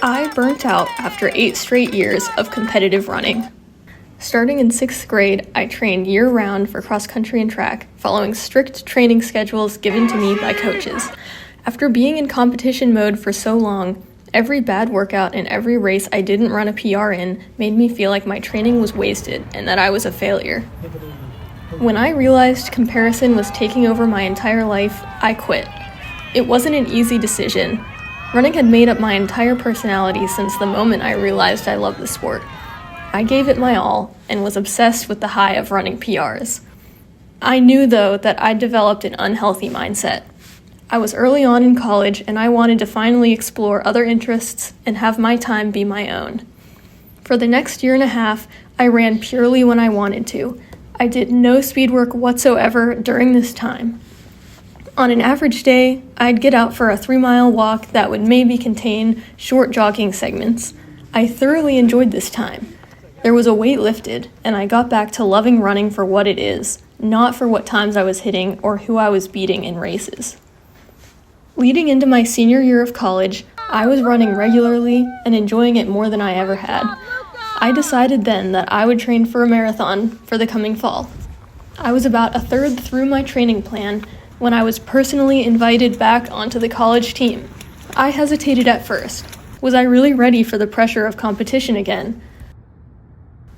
I burnt out after 8 straight years of competitive running. Starting in 6th grade, I trained year-round for cross-country and track, following strict training schedules given to me by coaches. After being in competition mode for so long, every bad workout and every race I didn't run a PR in made me feel like my training was wasted and that I was a failure. When I realized comparison was taking over my entire life, I quit. It wasn't an easy decision. Running had made up my entire personality since the moment I realized I loved the sport. I gave it my all and was obsessed with the high of running PRs. I knew, though, that I'd developed an unhealthy mindset. I was early on in college and I wanted to finally explore other interests and have my time be my own. For the next year and a half, I ran purely when I wanted to. I did no speed work whatsoever during this time. On an average day, I'd get out for a 3-mile walk that would maybe contain short jogging segments. I thoroughly enjoyed this time. There was a weight lifted, and I got back to loving running for what it is, not for what times I was hitting or who I was beating in races. Leading into my senior year of college, I was running regularly and enjoying it more than I ever had. I decided then that I would train for a marathon for the coming fall. I was about a third through my training plan when I was personally invited back onto the college team. I hesitated at first. Was I really ready for the pressure of competition again?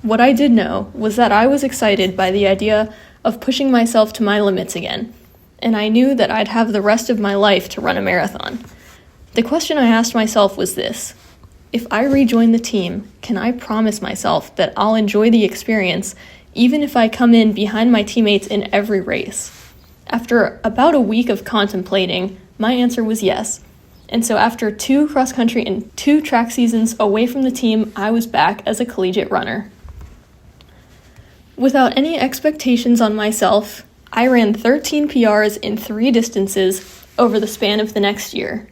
What I did know was that I was excited by the idea of pushing myself to my limits again, and I knew that I'd have the rest of my life to run a marathon. The question I asked myself was this: if I rejoin the team, can I promise myself that I'll enjoy the experience even if I come in behind my teammates in every race? After about a week of contemplating, my answer was yes. And so after 2 cross-country and 2 track seasons away from the team, I was back as a collegiate runner. Without any expectations on myself, I ran 13 PRs in 3 distances over the span of the next year.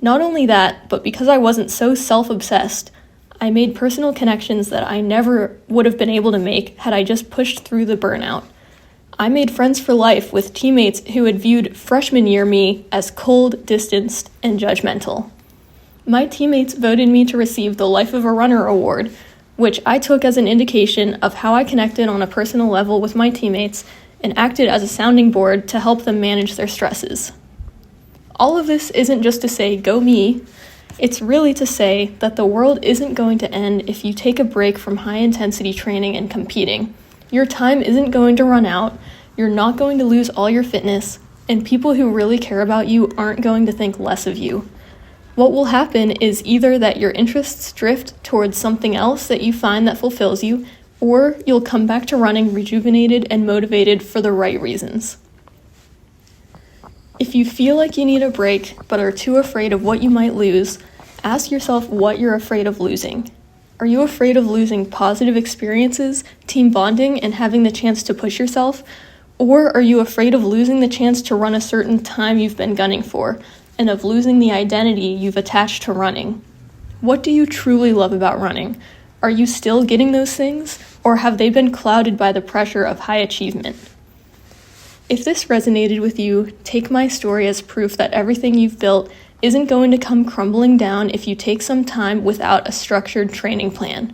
Not only that, but because I wasn't so self-obsessed, I made personal connections that I never would have been able to make had I just pushed through the burnout. I made friends for life with teammates who had viewed freshman year me as cold, distanced, and judgmental. My teammates voted me to receive the Life of a Runner award, which I took as an indication of how I connected on a personal level with my teammates and acted as a sounding board to help them manage their stresses. All of this isn't just to say, go me. It's really to say that the world isn't going to end if you take a break from high-intensity training and competing. Your time isn't going to run out, you're not going to lose all your fitness, and people who really care about you aren't going to think less of you. What will happen is either that your interests drift towards something else that you find that fulfills you, or you'll come back to running rejuvenated and motivated for the right reasons. If you feel like you need a break but are too afraid of what you might lose, ask yourself what you're afraid of losing. Are you afraid of losing positive experiences, team bonding, and having the chance to push yourself? Or are you afraid of losing the chance to run a certain time you've been gunning for, and of losing the identity you've attached to running? What do you truly love about running? Are you still getting those things, or have they been clouded by the pressure of high achievement? If this resonated with you, take my story as proof that everything you've built isn't going to come crumbling down if you take some time without a structured training plan.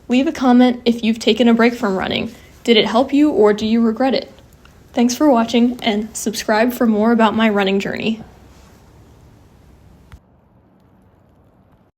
Leave a comment if you've taken a break from running. Did it help you or do you regret it? Thanks for watching, and subscribe for more about my running journey.